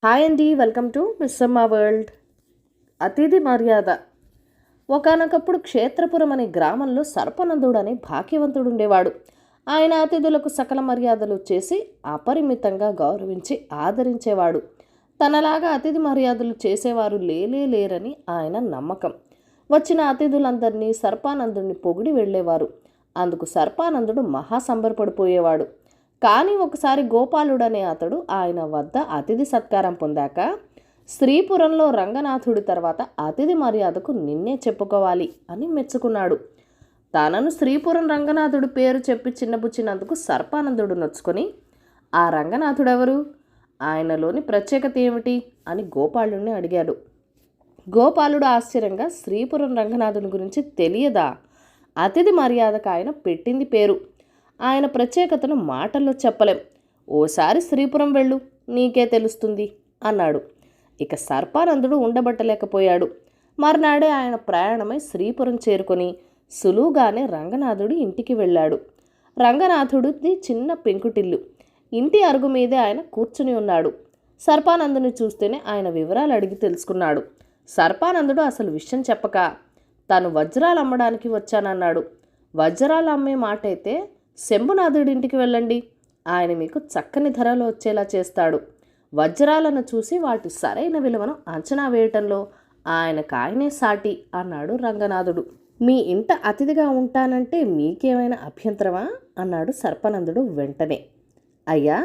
Hi అండి, welcome to Missamma world. అతిథి మర్యాద. ఒకానొకప్పుడు క్షేత్రపురం అనే గ్రామంలో సర్పనందుడు అనే భాగ్యవంతుడు ఉండేవాడు. ఆయన అతిథులకు సకల మర్యాదలు చేసి అపరిమితంగా గౌరవించి ఆదరించేవాడు. తనలాగా అతిథి మర్యాదలు చేసేవారు లేరని ఆయన నమ్మకం. వచ్చిన అతిథులందరినీ సర్పానందుడిని పొగిడి వెళ్ళేవారు. అందుకు సర్పానందుడు మహా సంబరపడిపోయేవాడు. కానీ ఒకసారి గోపాలుడనే అతడు ఆయన వద్ద అతిథి సత్కారం పొందాక, శ్రీపురంలో రంగనాథుడి తర్వాత అతిథి మర్యాదకు నిన్నే చెప్పుకోవాలి అని మెచ్చుకున్నాడు. తనను శ్రీపురం రంగనాథుడి పేరు చెప్పి చిన్నబుచ్చినందుకు సర్పానందుడు నొచ్చుకొని, ఆ రంగనాథుడెవరు, ఆయనలోని ప్రత్యేకత ఏమిటి అని గోపాలుడిని అడిగాడు. గోపాలుడు ఆశ్చర్యంగా, శ్రీపురం రంగనాథుని గురించి తెలియదా? అతిథి మర్యాదకు ఆయన పెట్టింది పేరు. ఆయన ప్రత్యేకతను మాటల్లో చెప్పలేం. ఓసారి శ్రీపురం వెళ్ళు, నీకే తెలుస్తుంది అన్నాడు. ఇక సర్పానందుడు ఉండబట్టలేకపోయాడు. మర్నాడే ఆయన ప్రయాణమై శ్రీపురం చేరుకొని సులువుగానే రంగనాథుడి ఇంటికి వెళ్ళాడు. రంగనాథుడిది చిన్న పెంకుటిల్లు. ఇంటి అరుగు మీదే ఆయన కూర్చుని ఉన్నాడు. సర్పానందుని చూస్తేనే ఆయన వివరాలు అడిగి తెలుసుకున్నాడు. సర్పానందుడు అసలు విషయం చెప్పక, తాను వజ్రాలు అమ్మడానికి వచ్చానన్నాడు. వజ్రాలు అమ్మే మాట అయితే శంభునాథుడింటికి వెళ్ళండి, ఆయన మీకు చక్కని ధరలో వచ్చేలా చేస్తాడు. వజ్రాలను చూసి వాటి సరైన విలువను అంచనా వేయటంలో ఆయనకాయనే సాటి అన్నాడు రంగనాథుడు. మీ ఇంట అతిథిగా ఉంటానంటే మీకేమైనా అభ్యంతరమా అన్నాడు సర్పానందుడు వెంటనే. అయ్యా,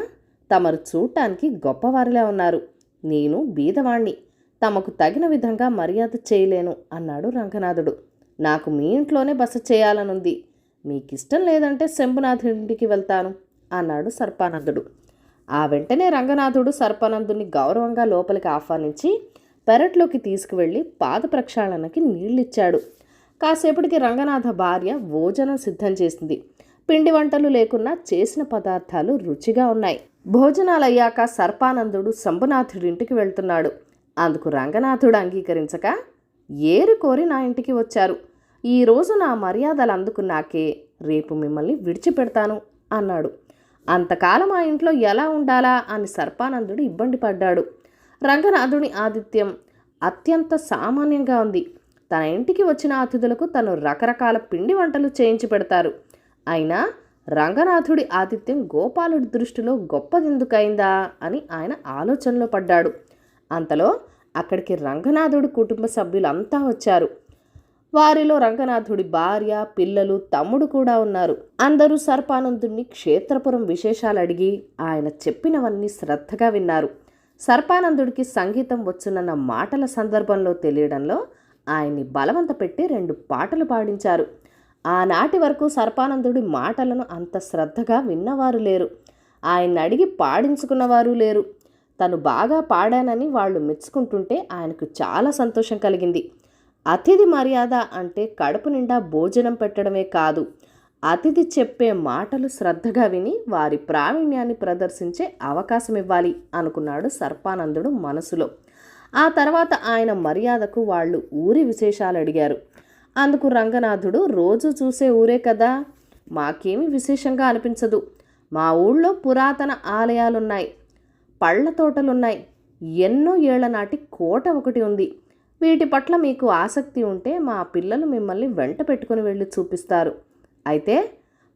తమరు చూడటానికి గొప్పవారిలా ఉన్నారు. నేను బీదవాణ్ణి, తమకు తగిన విధంగా మర్యాద చేయలేను అన్నాడు రంగనాథుడు. నాకు మీ ఇంట్లోనే బస చేయాలనుంది. మీకిష్టం లేదంటే శంభునాథుడింటికి వెళ్తాను అన్నాడు సర్పానందుడు. ఆ వెంటనే రంగనాథుడు సర్పానందుని గౌరవంగా లోపలికి ఆహ్వానించి పెరట్లోకి తీసుకువెళ్ళి పాద ప్రక్షాళనకి నీళ్ళిచ్చాడు. కాసేపటికి రంగనాథ భార్య భోజనం సిద్ధం చేసింది. పిండి వంటలు లేకున్నా చేసిన పదార్థాలు రుచిగా ఉన్నాయి. భోజనాలయ్యాక సర్పానందుడు శంభునాథుడింటికి వెళ్తున్నాడు. అందుకు రంగనాథుడు అంగీకరించక, ఏరి కోరి నా ఇంటికి వచ్చారు. ఈరోజు నా మర్యాదలు అందుకున్నాకే రేపు మిమ్మల్ని విడిచిపెడతాను అన్నాడు. అంతకాలం ఆ ఇంట్లో ఎలా ఉండాలా అని సర్పానందుడు ఇబ్బంది పడ్డాడు. రంగనాథుని ఆతిథ్యం అత్యంత సామాన్యంగా ఉంది. తన ఇంటికి వచ్చిన అతిథులకు తను రకరకాల పిండి వంటలు చేయించి పెడతారు. అయినా రంగనాథుడి ఆతిథ్యం గోపాలుడి దృష్టిలో గొప్పదెందుకైందా అని ఆయన ఆలోచనలో పడ్డాడు. అంతలో అక్కడికి రంగనాథుడి కుటుంబ సభ్యులంతా వచ్చారు. వారిలో రంగనాథుడి భార్య, పిల్లలు, తమ్ముడు కూడా ఉన్నారు. అందరూ సర్పానందుడిని క్షేత్రపురం విశేషాలు అడిగి ఆయన చెప్పినవన్నీ శ్రద్ధగా విన్నారు. సర్పానందుడికి సంగీతం వచ్చునన్న మాటల సందర్భంలో తెలియడంలో ఆయన్ని బలవంత పెట్టి 2 పాటలు పాడించారు. ఆనాటి వరకు సర్పానందుడి మాటలను అంత శ్రద్ధగా విన్నవారు లేరు. ఆయన్ని అడిగి పాడించుకున్నవారు లేరు. తను బాగా పాడానని వాళ్ళు మెచ్చుకుంటుంటే ఆయనకు చాలా సంతోషం కలిగింది. అతిథి మర్యాద అంటే కడుపు నిండా భోజనం పెట్టడమే కాదు, అతిథి చెప్పే మాటలు శ్రద్ధగా విని వారి ప్రావీణ్యాన్ని ప్రదర్శించే అవకాశం ఇవ్వాలి అనుకున్నాడు సర్పానందుడు మనసులో. ఆ తర్వాత ఆయన మర్యాదకు వాళ్ళు ఊరి విశేషాలు అడిగారు. అందుకు రంగనాథుడు, రోజు చూసే ఊరే కదా, మాకేమీ విశేషంగా అనిపించదు. మా ఊళ్ళో పురాతన ఆలయాలున్నాయి, పళ్ళ తోటలున్నాయి, ఎన్నో ఏళ్ల నాటి కోట ఒకటి ఉంది. వీటి పట్ల మీకు ఆసక్తి ఉంటే మా పిల్లలు మిమ్మల్ని వెంట పెట్టుకుని వెళ్ళి చూపిస్తారు. అయితే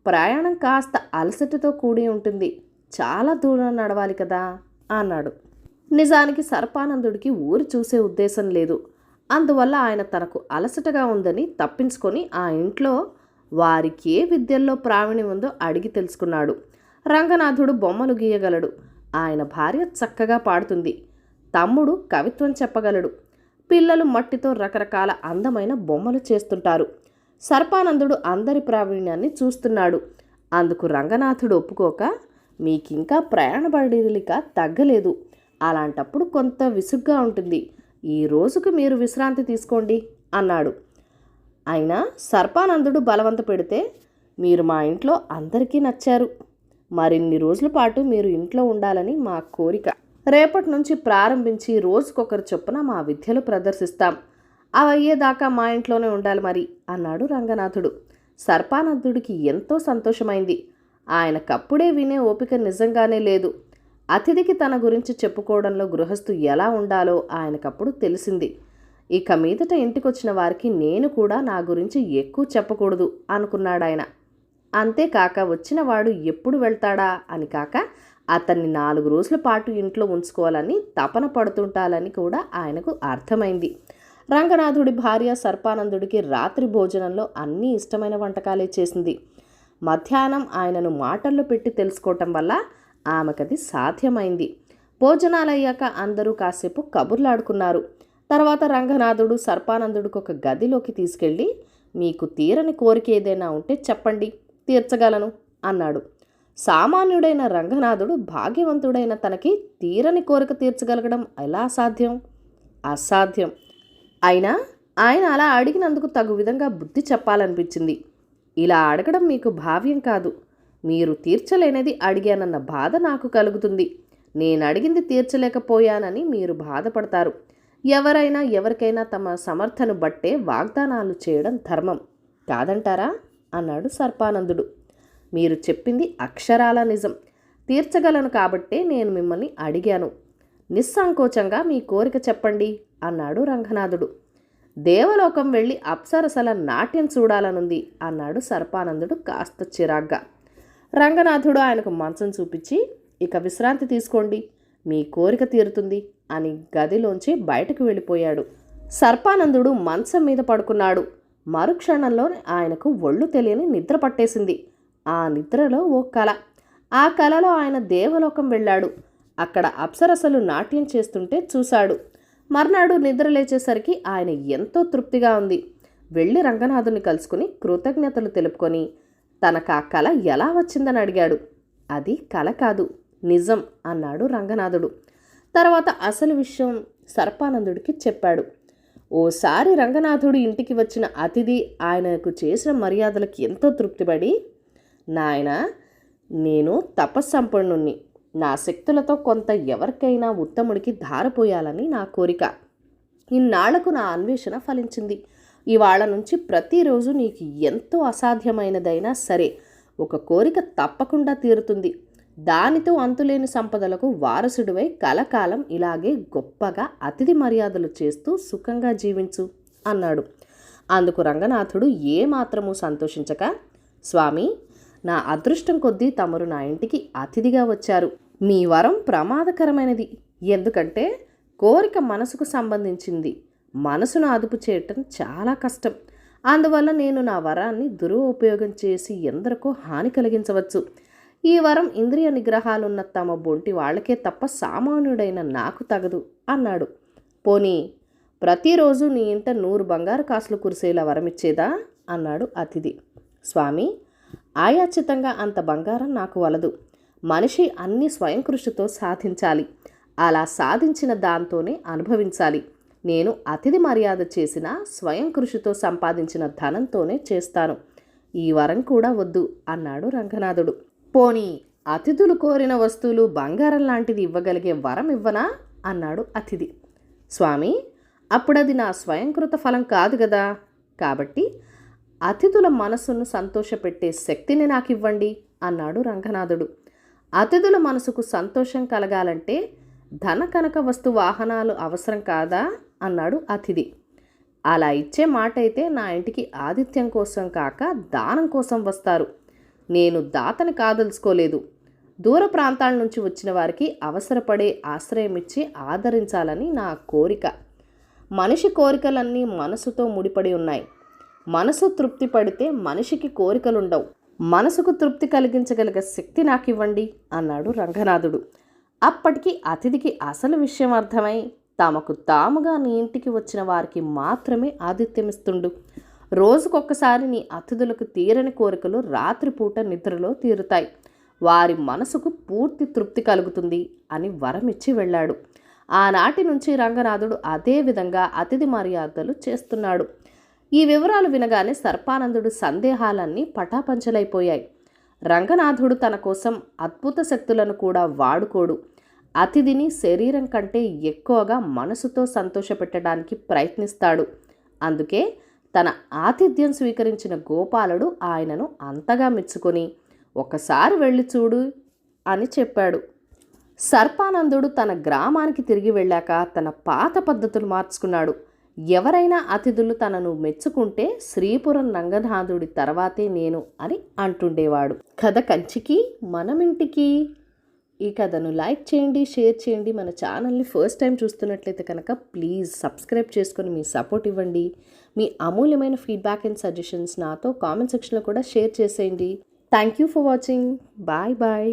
ప్రయాణం కాస్త అలసటతో కూడి ఉంటుంది, చాలా దూరం నడవాలి కదా అన్నాడు. నిజానికి సర్పానందుడికి ఊరు చూసే ఉద్దేశం లేదు. అందువల్ల ఆయన తనకు అలసటగా ఉందని తప్పించుకొని ఆ ఇంట్లో వారికి ఏ విద్యల్లో ప్రావీణ్యం ఉందో అడిగి తెలుసుకున్నాడు. రంగనాథుడు బొమ్మలు గీయగలడు, ఆయన భార్య చక్కగా పాడుతుంది, తమ్ముడు కవిత్వం చెప్పగలడు, పిల్లలు మట్టితో రకరకాల అందమైన బొమ్మలు చేస్తుంటారు. సర్పానందుడు అందరి ప్రావీణ్యాన్ని చూస్తున్నాడు. అందుకు రంగనాథుడు ఒప్పుకోక, మీకింకా ప్రయాణ బడిలిక తగ్గలేదు, అలాంటప్పుడు కొంత విసుగ్గా ఉంటుంది, ఈ రోజుకు మీరు విశ్రాంతి తీసుకోండి అన్నాడు. అయినా సర్పానందుడు బలవంత పెడితే, మీరు మా ఇంట్లో అందరికీ నచ్చారు, మరిన్ని రోజుల పాటు మీరు ఇంట్లో ఉండాలని మా కోరిక. రేపటి నుంచి ప్రారంభించి రోజుకొకరు చొప్పున మా విద్యలు ప్రదర్శిస్తాం, అవి అయ్యేదాకా మా ఇంట్లోనే ఉండాలి మరి అన్నాడు రంగనాథుడు. సర్పానందుడికి ఎంతో సంతోషమైంది. ఆయనకప్పుడే వినే ఓపిక నిజంగానే లేదు. అతిథికి తన గురించి చెప్పుకోవడంలో గృహస్థు ఎలా ఉండాలో ఆయనకప్పుడు తెలిసింది. ఇక మీదట ఇంటికొచ్చిన వారికి నేను కూడా నా గురించి ఎక్కువ చెప్పకూడదు అనుకున్నాడాయన. అంతేకాక వచ్చినవాడు ఎప్పుడు వెళ్తాడా అని కాక అతన్ని 4 రోజుల పాటు ఇంట్లో ఉంచుకోవాలని తపన పడుతుంటాలని కూడా ఆయనకు అర్థమైంది. రంగనాథుడి భార్య సర్పానందుడికి రాత్రి భోజనంలో అన్ని ఇష్టమైన వంటకాలే చేసింది. మధ్యాహ్నం ఆయనను మాటల్లో పెట్టి తెలుసుకోవటం వల్ల ఆమెకది సాధ్యమైంది. భోజనాలయ్యాక అందరూ కాసేపు కబుర్లాడుకున్నారు. తర్వాత రంగనాథుడు సర్పానందుడికి ఒక గదిలోకి తీసుకెళ్ళి, మీకు తీరని కోరిక ఏదైనా ఉంటే చెప్పండి, తీర్చగలను అన్నాడు. సామాన్యుడైన రంగనాథుడు భాగ్యవంతుడైన తనకి తీరని కోరిక తీర్చగలగడం ఎలా సాధ్యం? అసాధ్యం. అయినా ఆయన అలా అడిగినందుకు తగు విధంగా బుద్ధి చెప్పాలనిపించింది. ఇలా అడగడం మీకు భావ్యం కాదు. మీరు తీర్చలేనిది అడిగానన్న బాధ నాకు కలుగుతుంది. నేను అడిగింది తీర్చలేకపోయానని మీరు బాధపడతారు. ఎవరైనా ఎవరికైనా తమ సమర్థను బట్టే వాగ్దానాలు చేయడం ధర్మం కాదంటారా అన్నాడు సర్పానందుడు. మీరు చెప్పింది అక్షరాల నిజం. తీర్చగలను కాబట్టే నేను మిమ్మల్ని అడిగాను. నిస్సంకోచంగా మీ కోరిక చెప్పండి అన్నాడు రంగనాథుడు. దేవలోకం వెళ్ళి అప్సరసల నాట్యం చూడాలనుంది అన్నాడు సర్పానందుడు కాస్త చిరాగ్గా. రంగనాథుడు ఆయనకు మంచం చూపించి, ఇక విశ్రాంతి తీసుకోండి, మీ కోరిక తీరుతుంది అని గదిలోంచి బయటకు వెళ్ళిపోయాడు. సర్పానందుడు మంచం మీద పడుకున్నాడు. మరుక్షణంలో ఆయనకు ఒళ్ళు తెలియని నిద్ర పట్టేసింది. ఆ నిద్రలో ఓ కల. ఆ కలలో ఆయన దేవలోకం వెళ్ళాడు. అక్కడ అప్సరసలు నాట్యం చేస్తుంటే చూశాడు. మర్నాడు నిద్ర లేచేసరికి ఆయన ఎంతో తృప్తిగా ఉంది. వెళ్ళి రంగనాథుని కలుసుకుని కృతజ్ఞతలు తెలుపుకొని తనకు ఆ కల ఎలా వచ్చిందని అడిగాడు. అది కల కాదు, నిజం అన్నాడు రంగనాథుడు. తర్వాత అసలు విషయం సర్పానందుడికి చెప్పాడు. ఓసారి రంగనాథుడు ఇంటికి వచ్చిన అతిథి ఆయనకు చేసిన మర్యాదలకు ఎంతో తృప్తిపడి, నాయనా, నేను తపస్సంపన్నుణ్ణి. నా శక్తులతో కొంత ఎవరికైనా ఉత్తముడికి ధారపోయాలని నా కోరిక. ఇన్నాళ్లకు నా అన్వేషణ ఫలించింది. ఇవాళ నుంచి ప్రతిరోజు నీకు ఎంతో అసాధ్యమైనదైనా సరే ఒక కోరిక తప్పకుండా తీరుతుంది. దానితో అంతులేని సంపదలకు వారసుడివై కలకాలం ఇలాగే గొప్పగా అతిథి మర్యాదలు చేస్తూ సుఖంగా జీవించు అన్నాడు. అందుకు రంగనాథుడు ఏమాత్రమూ సంతోషించక, స్వామి, నా అదృష్టం కొద్దీ తమరు నా ఇంటికి అతిథిగా వచ్చారు. మీ వరం ప్రమాదకరమైనది. ఎందుకంటే కోరిక మనసుకు సంబంధించింది. మనసును అదుపు చేయటం చాలా కష్టం. అందువల్ల నేను నా వరాన్ని దురుపయోగం చేసి ఎందరికో హాని కలిగించవచ్చు. ఈ వరం ఇంద్రియ నిగ్రహాలున్న తమ బొంటి వాళ్ళకే తప్ప సామాన్యుడైన నాకు తగదు అన్నాడు. పోనీ ప్రతిరోజు నీ ఇంట 100 బంగారు కాసులు కురిసేలా వరమిచ్చేదా అన్నాడు అతిథి. స్వామి, ఆయాచితంగా అంత బంగారం నాకు వలదు. మనిషి అన్ని స్వయం కృషితో సాధించాలి. అలా సాధించిన దాంతోనే అనుభవించాలి. నేను అతిథి మర్యాద చేసిన స్వయం కృషితో సంపాదించిన ధనంతోనే చేస్తాను. ఈ వరం కూడా వద్దు అన్నాడు రంగనాథుడు. పోనీ అతిథులు కోరిన వస్తువులు బంగారం లాంటిది ఇవ్వగలిగే వరం ఇవ్వనా అన్నాడు అతిథి. స్వామి, అప్పుడది నా స్వయంకృత ఫలం కాదు కదా. కాబట్టి అతిథుల మనసును సంతోషపెట్టే శక్తిని నాకు ఇవ్వండి అన్నాడు రంగనాథుడు. అతిథుల మనసుకు సంతోషం కలగాలంటే ధన కనక వస్తు వాహనాలు అవసరం కాదా అన్నాడు అతిథి. అలా ఇచ్చే మాట అయితే నా ఇంటికి ఆతిథ్యం కోసం కాక దానం కోసం వస్తారు. నేను దాతని కాదలుచుకోలేదు. దూర ప్రాంతాల నుంచి వచ్చిన వారికి అవసరపడే ఆశ్రయం ఇచ్చి ఆదరించాలని నా కోరిక. మనిషి కోరికలన్నీ మనసుతో ముడిపడి ఉన్నాయి. మనసు తృప్తి పడితే మనిషికి కోరికలుండవు. మనసుకు తృప్తి కలిగించగలిగే శక్తి నాకు ఇవ్వండి అన్నాడు రంగనాథుడు. అప్పటికి అతిథికి అసలు విషయం అర్థమై తమకు తాముగా నీ ఇంటికి వచ్చిన వారికి మాత్రమే ఆతిథ్యమిస్తుండు. రోజుకొక్కసారి నీ అతిథులకు తీరని కోరికలు రాత్రిపూట నిద్రలో తీరుతాయి. వారి మనసుకు పూర్తి తృప్తి కలుగుతుంది అని వరమిచ్చి వెళ్ళాడు. ఆనాటి నుంచి రంగనాథుడు అదే విధంగా అతిథి మర్యాదలు చేస్తున్నాడు. ఈ వివరాలు వినగానే సర్పానందుడు సందేహాలన్నీ పటాపంచలైపోయాయి. రంగనాథుడు తన కోసం అద్భుత శక్తులను కూడా వాడుకోడు. అతిథిని శరీరం కంటే ఎక్కువగా మనసుతో సంతోషపెట్టడానికి ప్రయత్నిస్తాడు. అందుకే తన ఆతిథ్యం స్వీకరించిన గోపాలుడు ఆయనను అంతగా మెచ్చుకొని ఒకసారి వెళ్ళి చూడు అని చెప్పాడు. సర్పానందుడు తన గ్రామానికి తిరిగి వెళ్ళాక తన పాత పద్ధతులు మార్చుకున్నాడు. ఎవరైనా అతిథులు తనను మెచ్చుకుంటే శ్రీపురం రంగనాథుడి తర్వాతే నేను అని అంటుండేవాడు. కథ కంచికి మనమింటికి. ఈ కథను లైక్ చేయండి, షేర్ చేయండి. మన ఛానల్ని ఫస్ట్ టైం చూస్తున్నట్లయితే కనుక ప్లీజ్ సబ్స్క్రైబ్ చేసుకొని మీ సపోర్ట్ ఇవ్వండి. మీ అమూల్యమైన ఫీడ్బ్యాక్ అండ్ సజెషన్స్ నాతో కామెంట్ సెక్షన్లో కూడా షేర్ చేసేయండి. Thank you for watching. Bye bye.